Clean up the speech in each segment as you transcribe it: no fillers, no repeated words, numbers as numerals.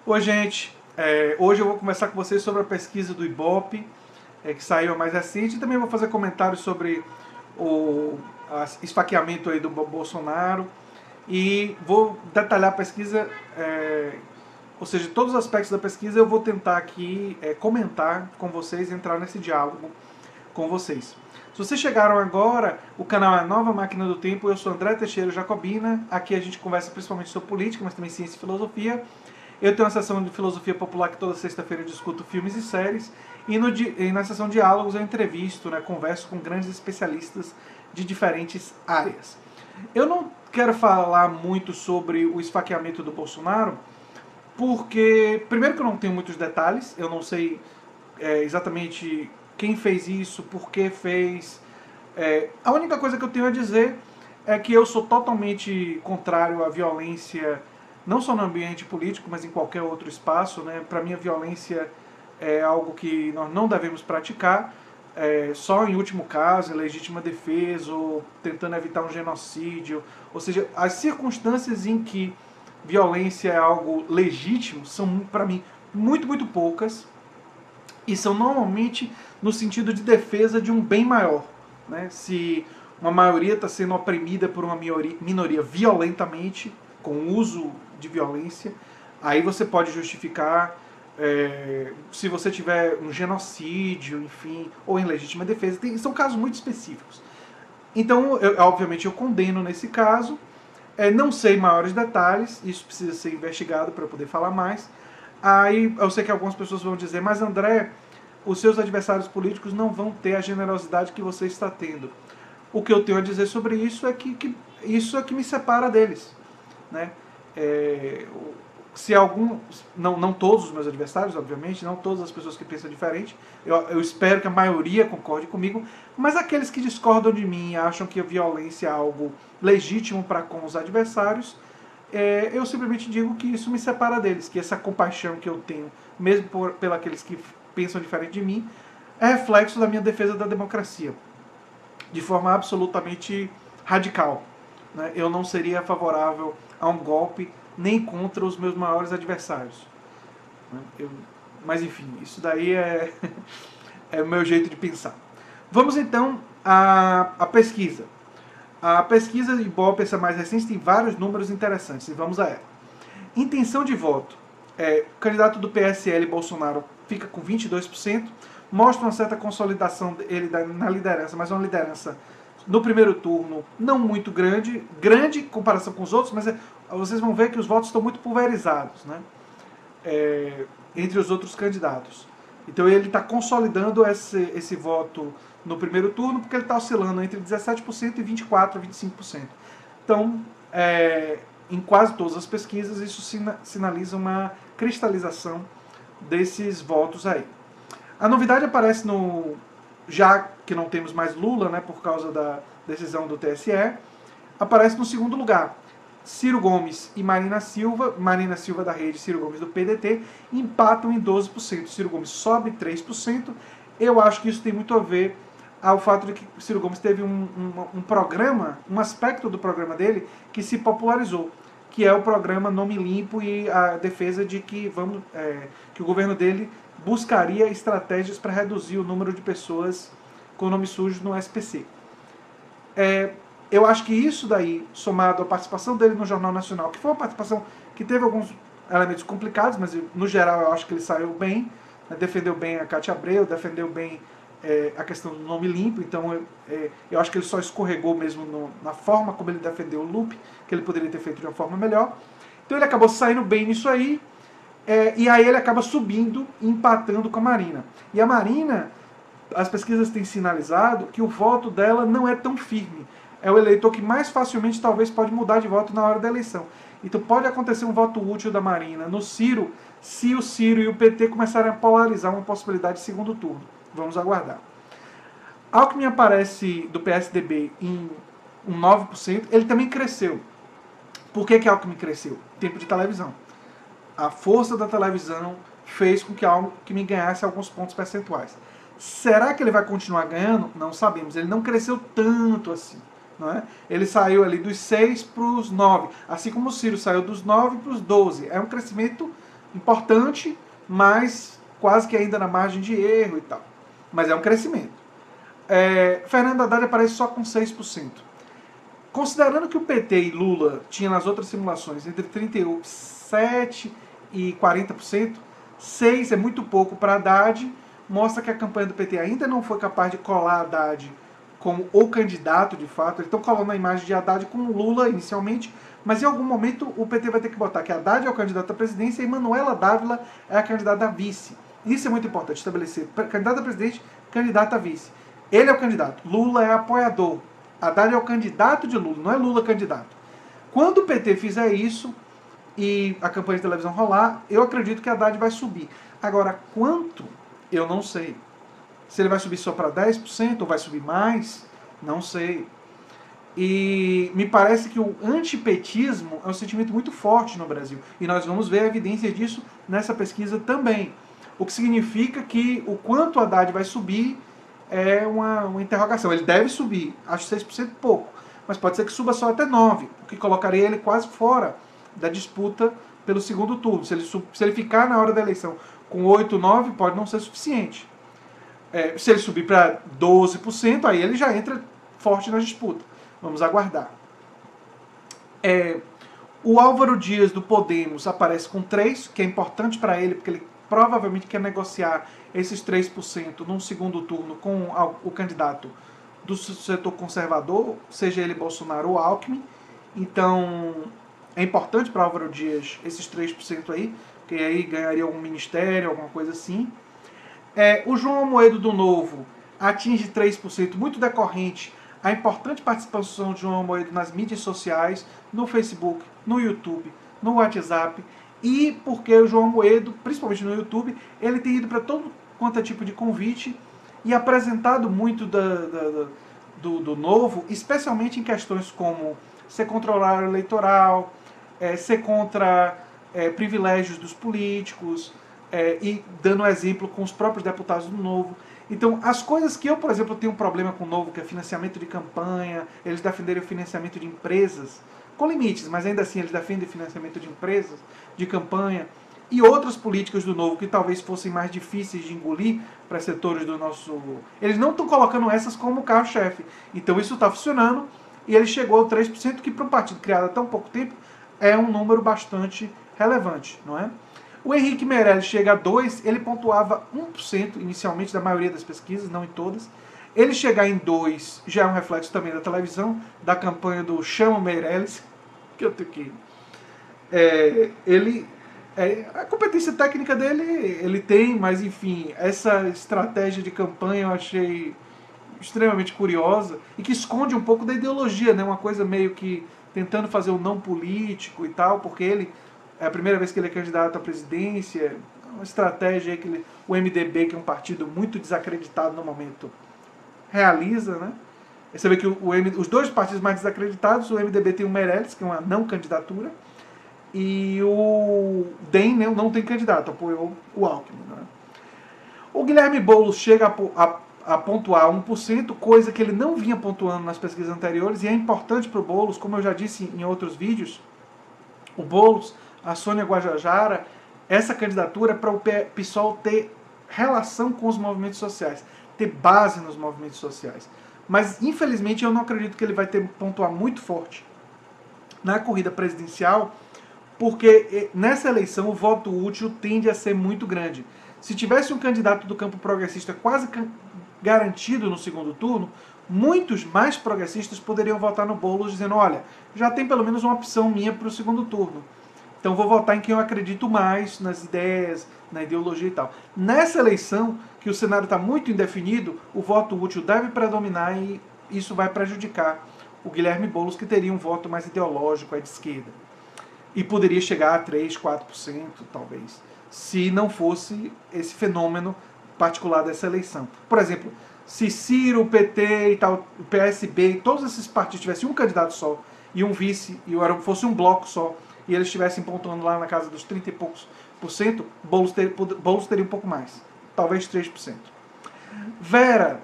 Oi, gente. Hoje eu vou conversar com vocês sobre a pesquisa do Ibope, que saiu mais recente, e também vou fazer comentários sobre o esfaqueamento aí do Bolsonaro e vou detalhar a pesquisa, ou seja, todos os aspectos da pesquisa eu vou tentar aqui comentar com vocês, entrar nesse diálogo com vocês. Se vocês chegaram agora, o canal é a Nova Máquina do Tempo, eu sou André Teixeira Jacobina, aqui a gente conversa principalmente sobre política, mas também ciência e filosofia. Eu tenho uma sessão de filosofia popular que toda sexta-feira eu discuto filmes e séries, e na sessão diálogos eu entrevisto, converso com grandes especialistas de diferentes áreas. Eu não quero falar muito sobre o esfaqueamento do Bolsonaro, porque, primeiro que eu não tenho muitos detalhes, eu não sei exatamente quem fez isso, por que fez. A única coisa que eu tenho a dizer é que eu sou totalmente contrário à violência, não só no ambiente político, mas em qualquer outro espaço. Para mim, a violência é algo que nós não devemos praticar, só em último caso, em legítima defesa, ou tentando evitar um genocídio. Ou seja, as circunstâncias em que violência é algo legítimo são, para mim, muito, muito poucas, e são normalmente no sentido de defesa de um bem maior. Se uma maioria está sendo oprimida por uma minoria violentamente, com uso de violência, aí você pode justificar, se você tiver um genocídio, enfim, ou em legítima defesa. São casos muito específicos. Então, obviamente, eu condeno nesse caso. Não sei maiores detalhes, isso precisa ser investigado para eu poder falar mais. Aí eu sei que algumas pessoas vão dizer, mas André, os seus adversários políticos não vão ter a generosidade que você está tendo. O que eu tenho a dizer sobre isso é que isso é que me separa deles. Se algum, não todos os meus adversários, obviamente, não todas as pessoas que pensam diferente, eu espero que a maioria concorde comigo, mas aqueles que discordam de mim e acham que a violência é algo legítimo para com os adversários, eu simplesmente digo que isso me separa deles, que essa compaixão que eu tenho, mesmo pelos que pensam diferente de mim, é reflexo da minha defesa da democracia, de forma absolutamente radical. Eu não seria favorável a um golpe nem contra os meus maiores adversários. Mas enfim, isso daí é o meu jeito de pensar. Vamos então à pesquisa. A pesquisa de Ibope, essa mais recente, tem vários números interessantes, e vamos a ela. Intenção de voto. O candidato do PSL, Bolsonaro, fica com 22%, mostra uma certa consolidação dele na liderança, mas uma liderança no primeiro turno não muito grande em comparação com os outros, mas vocês vão ver que os votos estão muito pulverizados, entre os outros candidatos. Então ele está consolidando esse voto no primeiro turno, porque ele está oscilando entre 17% e 24% a 25%. Então, em quase todas as pesquisas, isso sinaliza uma cristalização desses votos aí. A novidade aparece já que não temos mais Lula, por causa da decisão do TSE, aparece no segundo lugar. Ciro Gomes e Marina Silva da Rede, Ciro Gomes do PDT, empatam em 12%. Ciro Gomes sobe 3%. Eu acho que isso tem muito a ver ao fato de que Ciro Gomes teve um programa, um aspecto do programa dele que se popularizou, que é o programa Nome Limpo e a defesa de que o governo dele buscaria estratégias para reduzir o número de pessoas com nome sujo no SPC. Eu acho que isso daí, somado à participação dele no Jornal Nacional, que foi uma participação que teve alguns elementos complicados, mas no geral eu acho que ele saiu bem, defendeu bem a Cátia Abreu, defendeu bem a questão do nome limpo, então eu acho que ele só escorregou mesmo na forma como ele defendeu o Lupe, que ele poderia ter feito de uma forma melhor. Então ele acabou saindo bem nisso aí, e aí ele acaba subindo e empatando com a Marina. E a Marina, as pesquisas têm sinalizado que o voto dela não é tão firme. É o eleitor que mais facilmente talvez pode mudar de voto na hora da eleição. Então pode acontecer um voto útil da Marina no Ciro, se o Ciro e o PT começarem a polarizar uma possibilidade de segundo turno. Vamos aguardar. Alckmin aparece do PSDB em um 9%, ele também cresceu. Por que Alckmin cresceu? Tempo de televisão. A força da televisão fez com que Alckmin ganhasse alguns pontos percentuais. Será que ele vai continuar ganhando? Não sabemos. Ele não cresceu tanto assim. Ele saiu ali dos 6 para os 9. Assim como o Ciro saiu dos 9 para os 12. É um crescimento importante, mas quase que ainda na margem de erro e tal. Mas é um crescimento. Fernando Haddad aparece só com 6%. Considerando que o PT e Lula tinham nas outras simulações entre 37% e 40%, 6% é muito pouco para Haddad, mostra que a campanha do PT ainda não foi capaz de colar Haddad como o candidato de fato. Eles estão colando a imagem de Haddad com Lula inicialmente, mas em algum momento o PT vai ter que botar que Haddad é o candidato à presidência e Manuela Dávila é a candidata a vice. Isso é muito importante, estabelecer candidato a presidente, candidato a vice. Ele é o candidato, Lula é apoiador. Haddad é o candidato de Lula, não é Lula candidato. Quando o PT fizer isso e a campanha de televisão rolar, eu acredito que Haddad vai subir. Agora, quanto? Eu não sei. Se ele vai subir só para 10% ou vai subir mais, não sei. E me parece que o antipetismo é um sentimento muito forte no Brasil. E nós vamos ver a evidência disso nessa pesquisa também. O que significa que o quanto Haddad vai subir é uma interrogação. Ele deve subir, acho 6% pouco, mas pode ser que suba só até 9%, o que colocaria ele quase fora da disputa pelo segundo turno. Se ele ficar na hora da eleição com 8%, 9%, pode não ser suficiente. Se ele subir para 12%, aí ele já entra forte na disputa. Vamos aguardar. O Álvaro Dias do Podemos aparece com 3%, que é importante para ele, porque ele provavelmente quer negociar esses 3% num segundo turno com o candidato do setor conservador, seja ele Bolsonaro ou Alckmin. Então, é importante para Álvaro Dias esses 3% aí, porque aí ganharia algum ministério, alguma coisa assim. O João Amoedo do Novo atinge 3%, muito decorrente a importante participação de João Amoedo nas mídias sociais, no Facebook, no YouTube, no WhatsApp, e porque o João Amoedo, principalmente no YouTube, ele tem ido para todo quanto é tipo de convite e apresentado muito do Novo, especialmente em questões como ser contra o horário eleitoral, ser contra privilégios dos políticos, e dando exemplo com os próprios deputados do Novo. Então, as coisas que eu, por exemplo, tenho um problema com o Novo, que é financiamento de campanha, eles defenderem o financiamento de empresas, com limites, mas ainda assim eles defendem o financiamento de empresas, de campanha, e outras políticas do Novo que talvez fossem mais difíceis de engolir para setores do nosso... Eles não estão colocando essas como carro-chefe. Então isso está funcionando, e ele chegou ao 3%, que para um partido criado há tão pouco tempo é um número bastante relevante, não é? O Henrique Meirelles chega a 2%, ele pontuava 1% inicialmente da maioria das pesquisas, não em todas. Ele chegar em 2% já é um reflexo também da televisão, da campanha do Chama Meirelles, que eu tenho que... a competência técnica dele ele tem, mas enfim, essa estratégia de campanha eu achei extremamente curiosa e que esconde um pouco da ideologia, né? Uma coisa meio que tentando fazer o não político e tal, porque ele... É a primeira vez que ele é candidato à presidência, uma estratégia que o MDB, que é um partido muito desacreditado no momento, realiza, né? Você vê que os dois partidos mais desacreditados, o MDB tem o Meirelles, que é uma não candidatura, e o DEM não tem candidato, apoiou o Alckmin. Né? O Guilherme Boulos chega a pontuar 1%, coisa que ele não vinha pontuando nas pesquisas anteriores, e é importante para o Boulos, como eu já disse em outros vídeos, o Boulos, a Sônia Guajajara, essa candidatura é para o PSOL ter relação com os movimentos sociais, ter base nos movimentos sociais. Mas, infelizmente, eu não acredito que ele vai ter pontuar muito forte na corrida presidencial, porque nessa eleição o voto útil tende a ser muito grande. Se tivesse um candidato do campo progressista quase garantido no segundo turno, muitos mais progressistas poderiam votar no Boulos dizendo, olha, já tem pelo menos uma opção minha para o segundo turno. Então vou votar em quem eu acredito mais, nas ideias, na ideologia e tal. Nessa eleição, que o cenário está muito indefinido, o voto útil deve predominar e isso vai prejudicar o Guilherme Boulos, que teria um voto mais ideológico, de esquerda. E poderia chegar a 3%, 4%, talvez, se não fosse esse fenômeno particular dessa eleição. Por exemplo, se Ciro, o PT e tal, o PSB, todos esses partidos tivessem um candidato só e um vice, e fosse um bloco só, e eles estivessem pontuando lá na casa dos 30 e poucos por cento, Boulos teria um pouco mais, talvez 3%. Vera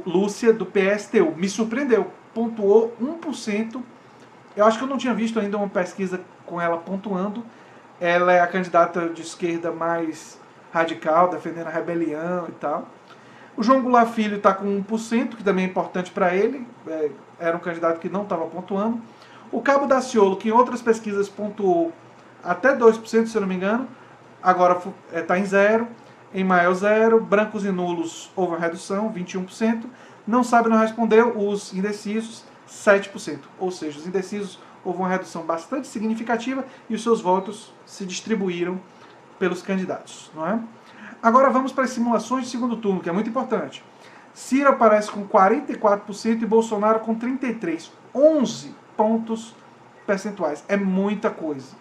Lúcia, do PSTU, me surpreendeu, pontuou 1%. Eu acho que eu não tinha visto ainda uma pesquisa com ela pontuando. ela é a candidata de esquerda mais radical, defendendo a rebelião e tal. O João Goulart Filho está com 1%, que também é importante para ele, era um candidato que não estava pontuando. O Cabo Daciolo, que em outras pesquisas pontuou até 2%, se eu não me engano, agora está em 0%, em Mael 0%, brancos e nulos houve uma redução, 21%, não sabe, não respondeu, os indecisos 7%, ou seja, os indecisos houve uma redução bastante significativa e os seus votos se distribuíram pelos candidatos, não é? Agora vamos para as simulações de segundo turno, que é muito importante. Ciro aparece com 44% e Bolsonaro com 33%, 11 pontos percentuais, é muita coisa.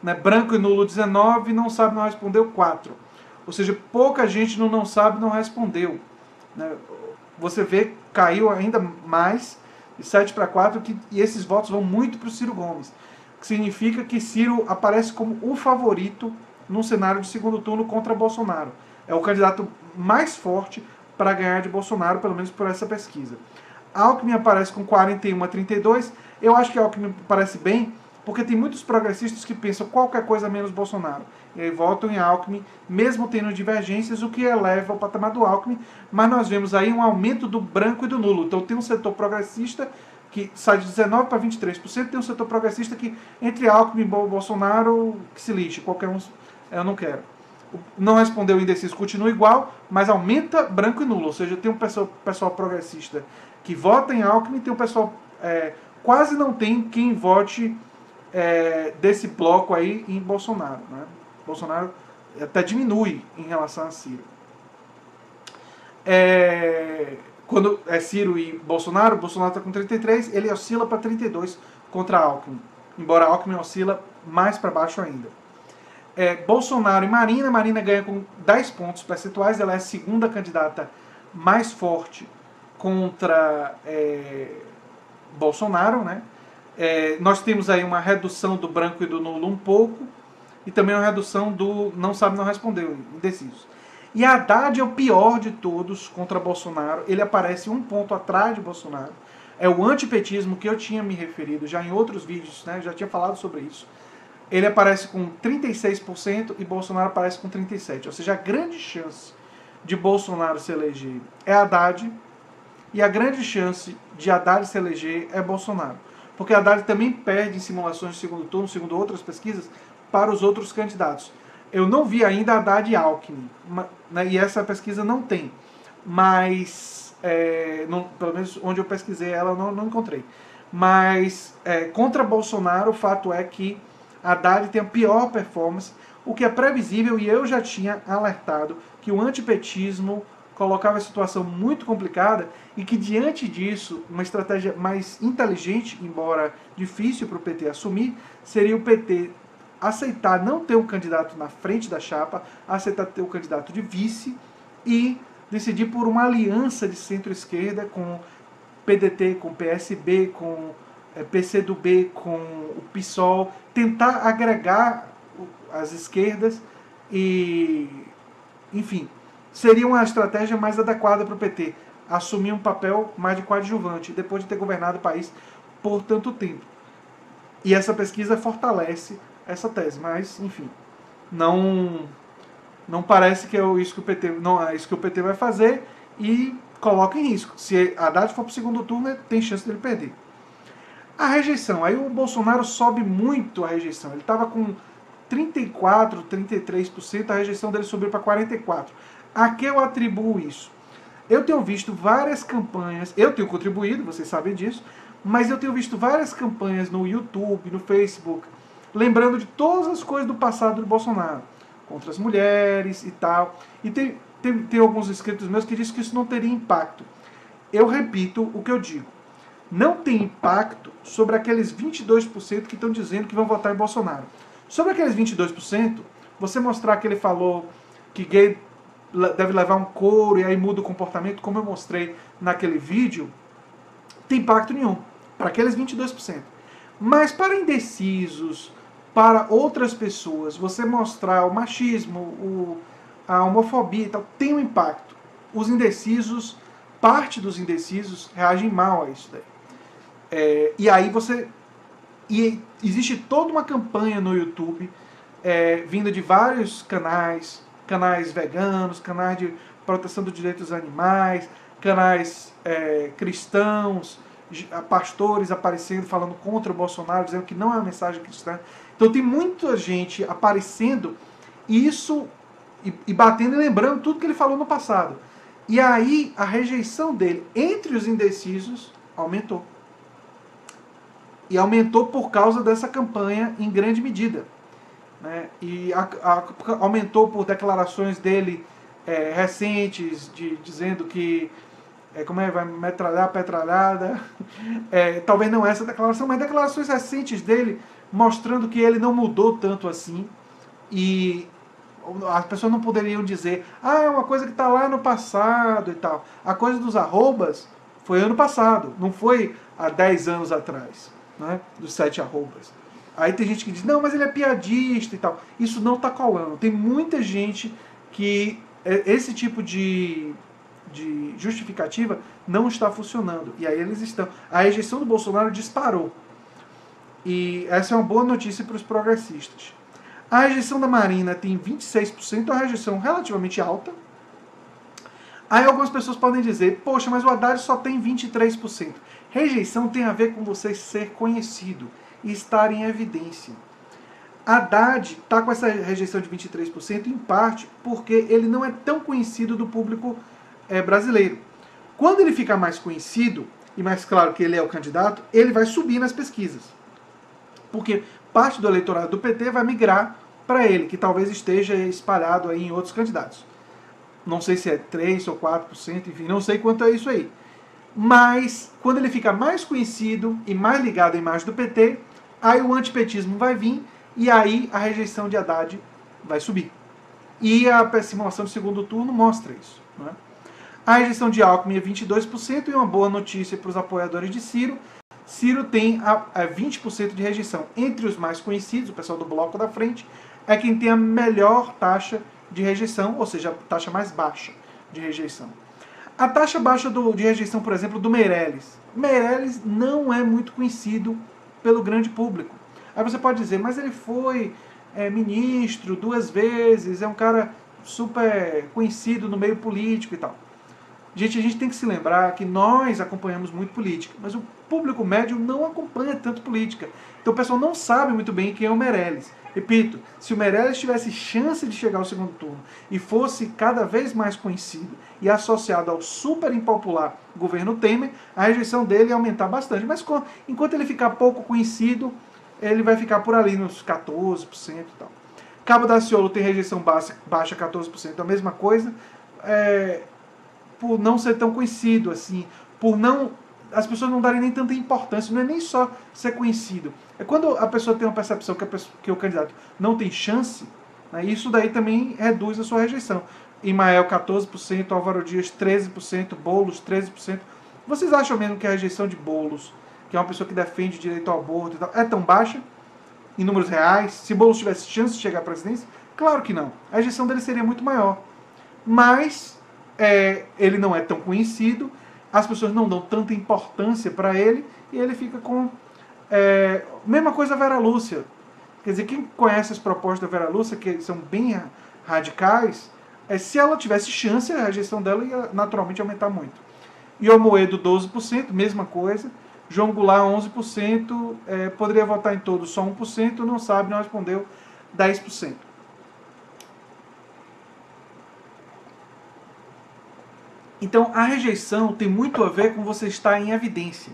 Né? Branco e nulo 19, não sabe, não respondeu 4. Ou seja, pouca gente no não sabe, não respondeu. Né? Você vê, caiu ainda mais, de 7 para 4, e esses votos vão muito para o Ciro Gomes. Que significa que Ciro aparece como o favorito num cenário de segundo turno contra Bolsonaro. É o candidato mais forte para ganhar de Bolsonaro, pelo menos por essa pesquisa. Alckmin aparece com 41 a 32. Eu acho que Alckmin parece bem, porque tem muitos progressistas que pensam qualquer coisa menos Bolsonaro. E aí votam em Alckmin, mesmo tendo divergências, o que eleva o patamar do Alckmin. Mas nós vemos aí um aumento do branco e do nulo. Então tem um setor progressista que sai de 19% para 23%, tem um setor progressista que, entre Alckmin e Bolsonaro, que se lixe, qualquer um, eu não quero. Não respondeu o indeciso, continua igual, mas aumenta branco e nulo. Ou seja, tem um pessoal progressista que vota em Alckmin, tem um pessoal... quase não tem quem vote desse bloco aí em Bolsonaro. Né? Bolsonaro até diminui em relação a Ciro. Quando é Ciro e Bolsonaro está com 33, ele oscila para 32 contra Alckmin. Embora Alckmin oscila mais para baixo ainda. Bolsonaro e Marina ganha com 10 pontos percentuais, ela é a segunda candidata mais forte contra Bolsonaro, né? Nós temos aí uma redução do branco e do nulo um pouco, e também uma redução do não sabe, não respondeu, indecisos. E Haddad é o pior de todos contra Bolsonaro, ele aparece um ponto atrás de Bolsonaro, é o antipetismo que eu tinha me referido já em outros vídeos, né? Já tinha falado sobre isso. Ele aparece com 36% e Bolsonaro aparece com 37%. Ou seja, a grande chance de Bolsonaro se eleger é Haddad e a grande chance de Haddad se eleger é Bolsonaro. Porque Haddad também perde em simulações de segundo turno, segundo outras pesquisas, para os outros candidatos. Eu não vi ainda Haddad e Alckmin, né, e essa pesquisa não tem. Mas, pelo menos onde eu pesquisei ela, não encontrei. Mas, contra Bolsonaro, o fato é que Haddad tem a pior performance, o que é previsível, e eu já tinha alertado que o antipetismo colocava a situação muito complicada e que, diante disso, uma estratégia mais inteligente, embora difícil para o PT assumir, seria o PT aceitar não ter um candidato na frente da chapa, aceitar ter um candidato de vice e decidir por uma aliança de centro-esquerda com PDT, com PSB, com PCdoB, com o PSOL, tentar agregar as esquerdas e, enfim, seria uma estratégia mais adequada para o PT, assumir um papel mais de coadjuvante, depois de ter governado o país por tanto tempo. E essa pesquisa fortalece essa tese, mas, enfim, não parece que é isso que o PT, não é isso que o PT vai fazer e coloca em risco. Se Haddad for para o segundo turno, tem chance dele perder. A rejeição, aí o Bolsonaro sobe muito a rejeição, ele estava com 34%, 33%, a rejeição dele subiu para 44%. A que eu atribuo isso? Eu tenho visto várias campanhas, eu tenho contribuído, vocês sabem disso, mas eu tenho visto várias campanhas no YouTube, no Facebook, lembrando de todas as coisas do passado do Bolsonaro, contra as mulheres e tal. E tem alguns inscritos meus que dizem que isso não teria impacto. Eu repito o que eu digo. Não tem impacto sobre aqueles 22% que estão dizendo que vão votar em Bolsonaro. Sobre aqueles 22%, você mostrar que ele falou que gay deve levar um couro e aí muda o comportamento, como eu mostrei naquele vídeo, tem impacto nenhum para aqueles 22%. Mas para indecisos, para outras pessoas, você mostrar o machismo, a homofobia e tal, tem um impacto. Os indecisos, parte dos indecisos reagem mal a isso daí. E aí existe toda uma campanha no YouTube vindo de vários canais, canais veganos, canais de proteção dos direitos dos animais, canais cristãos, pastores aparecendo, falando contra o Bolsonaro, dizendo que não é uma mensagem cristã. Então tem muita gente aparecendo e batendo e lembrando tudo que ele falou no passado. E aí a rejeição dele entre os indecisos aumentou. E aumentou por causa dessa campanha em grande medida. Né? E aumentou por declarações dele recentes, dizendo que vai metralhar, petralhada. Talvez não essa declaração, mas declarações recentes dele mostrando que ele não mudou tanto assim. E as pessoas não poderiam dizer, é uma coisa que está lá no passado e tal. A coisa dos arrobas foi ano passado, não foi há 10 anos atrás, né? Dos 7 arrobas. Aí tem gente que diz, não, mas ele é piadista e tal. Isso não está colando. Tem muita gente que esse tipo de justificativa não está funcionando. E aí eles estão. A rejeição do Bolsonaro disparou. E essa é uma boa notícia para os progressistas. A rejeição da Marina tem 26%, é uma rejeição relativamente alta. Aí algumas pessoas podem dizer, poxa, mas o Haddad só tem 23%. Rejeição tem a ver com você ser conhecido e estar em evidência. Haddad está com essa rejeição de 23% em parte porque ele não é tão conhecido do público brasileiro. Quando ele ficar mais conhecido, e mais claro que ele é o candidato, ele vai subir nas pesquisas. Porque parte do eleitorado do PT vai migrar para ele, que talvez esteja espalhado aí em outros candidatos. Não sei se é 3% ou 4%, enfim, não sei quanto é isso aí. Mas, quando ele fica mais conhecido e mais ligado à imagem do PT, aí o antipetismo vai vir e aí a rejeição de Haddad vai subir. E a simulação de segundo turno mostra isso. Né? A rejeição de Alckmin é 22% e uma boa notícia para os apoiadores de Ciro. Ciro tem 20% de rejeição. Entre os mais conhecidos, o pessoal do bloco da frente, é quem tem a melhor taxa de rejeição, ou seja, a taxa mais baixa de rejeição. A taxa baixa de rejeição, por exemplo, do Meirelles. Meirelles não é muito conhecido pelo grande público. Aí você pode dizer, mas ele foi ministro 2 vezes, é um cara super conhecido no meio político e tal. Gente, a gente tem que se lembrar que nós acompanhamos muito política, mas o público médio não acompanha tanto política. Então o pessoal não sabe muito bem quem é o Meirelles. Repito, se o Meirelles tivesse chance de chegar ao segundo turno e fosse cada vez mais conhecido e associado ao super impopular governo Temer, a rejeição dele ia aumentar bastante. Mas enquanto ele ficar pouco conhecido, ele vai ficar por ali nos 14% e tal. Cabo Daciolo tem rejeição baixa 14%, a mesma coisa, por não ser tão conhecido assim, as pessoas não darem nem tanta importância, não é nem só ser conhecido. É quando a pessoa tem uma percepção que o candidato não tem chance, né, isso daí também reduz a sua rejeição. Imael 14%, Álvaro Dias 13%, Boulos 13%. Vocês acham mesmo que a rejeição de Boulos, que é uma pessoa que defende o direito ao aborto e tal, é tão baixa em números reais? Se Boulos tivesse chance de chegar à presidência? Claro que não. A rejeição dele seria muito maior. Mas ele não é tão conhecido, as pessoas não dão tanta importância para ele e ele fica com... mesma coisa a Vera Lúcia. Quer dizer, quem conhece as propostas da Vera Lúcia, que são bem radicais, se ela tivesse chance, a rejeição dela ia naturalmente aumentar muito. Iomoedo 12%, mesma coisa. João Goulart 11%, poderia votar em todos só 1%, não sabe, não respondeu 10%. Então, a rejeição tem muito a ver com você estar em evidência.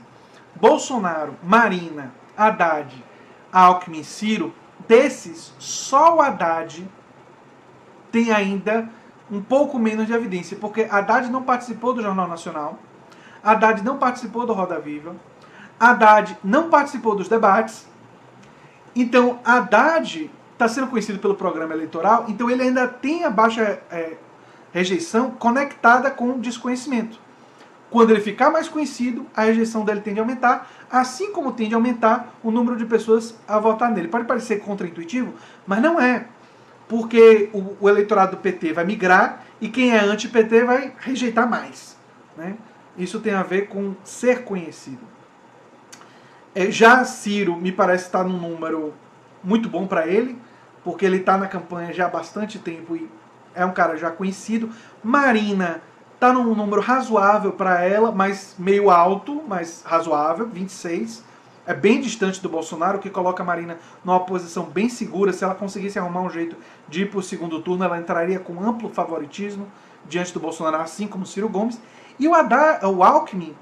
Bolsonaro, Marina, Haddad, Alckmin, Ciro, desses, só o Haddad tem ainda um pouco menos de evidência, porque Haddad não participou do Jornal Nacional, Haddad não participou do Roda Viva, Haddad não participou dos debates, então Haddad está sendo conhecido pelo programa eleitoral, então ele ainda tem a baixa rejeição conectada com o desconhecimento. Quando ele ficar mais conhecido, a rejeição dele tende a aumentar, assim como tende a aumentar o número de pessoas a votar nele. Pode parecer contraintuitivo, mas não é. Porque o eleitorado do PT vai migrar e quem é anti-PT vai rejeitar mais. Né? Isso tem a ver com ser conhecido. Já Ciro me parece estar num número muito bom para ele, porque ele está na campanha já há bastante tempo e é um cara já conhecido. Marina está num número razoável para ela, mas meio alto, mas razoável, 26. É bem distante do Bolsonaro, o que coloca a Marina numa posição bem segura. Se ela conseguisse arrumar um jeito de ir para o segundo turno, ela entraria com amplo favoritismo diante do Bolsonaro, assim como Ciro Gomes. E o Alckmin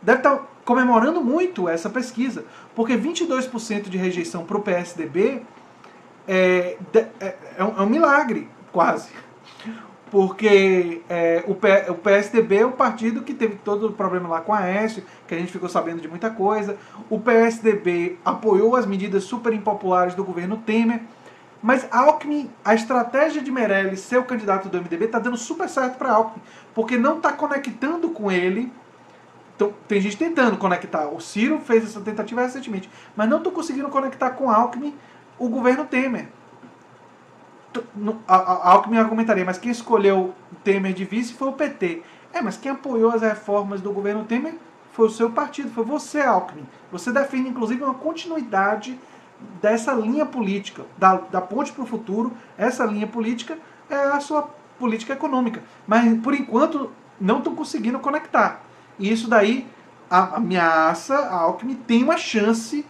deve estar comemorando muito essa pesquisa, porque 22% de rejeição para o PSDB é um milagre, quase. Porque o PSDB é o partido que teve todo o problema lá com a Aécio, que a gente ficou sabendo de muita coisa. O PSDB apoiou as medidas super impopulares do governo Temer. Mas Alckmin, a estratégia de Meirelles ser o candidato do MDB está dando super certo para Alckmin, porque não está conectando com ele. Então, tem gente tentando conectar. O Ciro fez essa tentativa recentemente, mas não estou conseguindo conectar com Alckmin o governo Temer. A Alckmin argumentaria, mas quem escolheu Temer de vice foi o PT. Mas quem apoiou as reformas do governo Temer foi o seu partido, foi você, Alckmin. Você defende, inclusive, uma continuidade dessa linha política, da ponte para o futuro. Essa linha política é a sua política econômica. Mas, por enquanto, não estão conseguindo conectar. E isso daí ameaça a Alckmin tem uma chance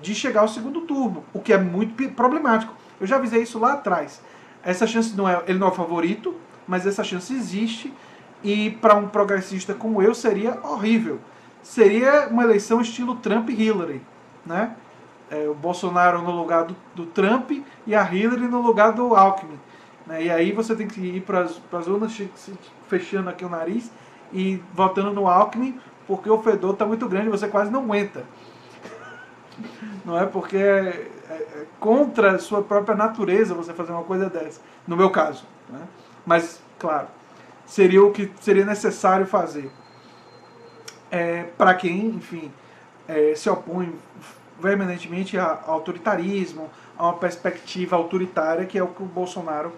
de chegar ao segundo turno, o que é muito problemático. Eu já avisei isso lá atrás. Essa chance ele não é o favorito, mas essa chance existe, e para um progressista como eu seria horrível. Seria uma eleição estilo Trump e Hillary, né? O Bolsonaro no lugar do Trump e a Hillary no lugar do Alckmin, né? E aí você tem que ir para as urnas fechando aqui o nariz e votando no Alckmin, porque o fedor está muito grande e você quase não aguenta. Não é porque é contra a sua própria natureza você fazer uma coisa dessa, no meu caso, né? Mas, claro, seria o que seria necessário fazer para quem, enfim, se opõe veementemente ao autoritarismo, a uma perspectiva autoritária, que é o que o Bolsonaro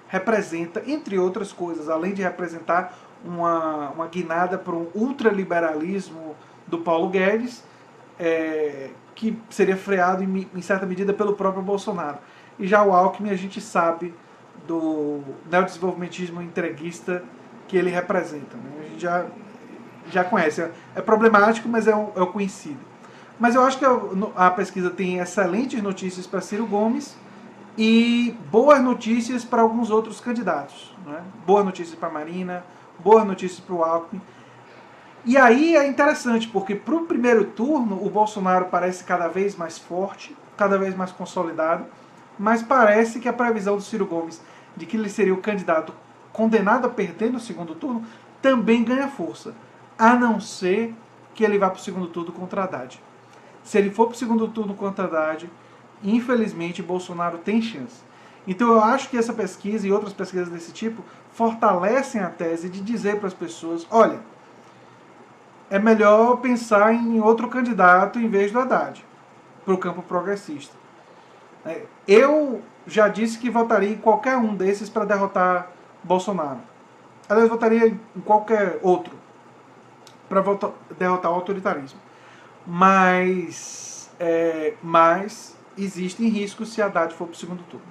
representa, entre outras coisas, além de representar uma guinada para um ultraliberalismo do Paulo Guedes, que seria freado em certa medida pelo próprio Bolsonaro. E já o Alckmin, a gente sabe do neodesenvolvimentismo entreguista que ele representa, né? A gente já conhece. É problemático, mas é o conhecido. Mas eu acho que a pesquisa tem excelentes notícias para Ciro Gomes e boas notícias para alguns outros candidatos, né? Boas notícias para Marina, boas notícias para o Alckmin. E aí é interessante, porque para o primeiro turno o Bolsonaro parece cada vez mais forte, cada vez mais consolidado, mas parece que a previsão do Ciro Gomes de que ele seria o candidato condenado a perder no segundo turno também ganha força, a não ser que ele vá para o segundo turno contra Haddad. Se ele for para o segundo turno contra Haddad, infelizmente Bolsonaro tem chance. Então eu acho que essa pesquisa e outras pesquisas desse tipo fortalecem a tese de dizer para as pessoas, olha, é melhor pensar em outro candidato em vez do Haddad, para o campo progressista. Eu já disse que votaria em qualquer um desses para derrotar Bolsonaro. Aliás, votaria em qualquer outro para derrotar o autoritarismo. Mas existem riscos se Haddad for para o segundo turno.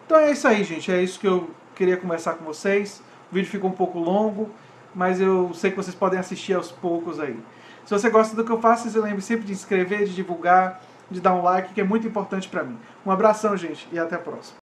Então é isso aí, gente. É isso que eu queria conversar com vocês. O vídeo ficou um pouco longo, mas eu sei que vocês podem assistir aos poucos aí. Se você gosta do que eu faço, se lembre sempre de inscrever, de divulgar, de dar um like, que é muito importante para mim. Um abração, gente, e até a próxima.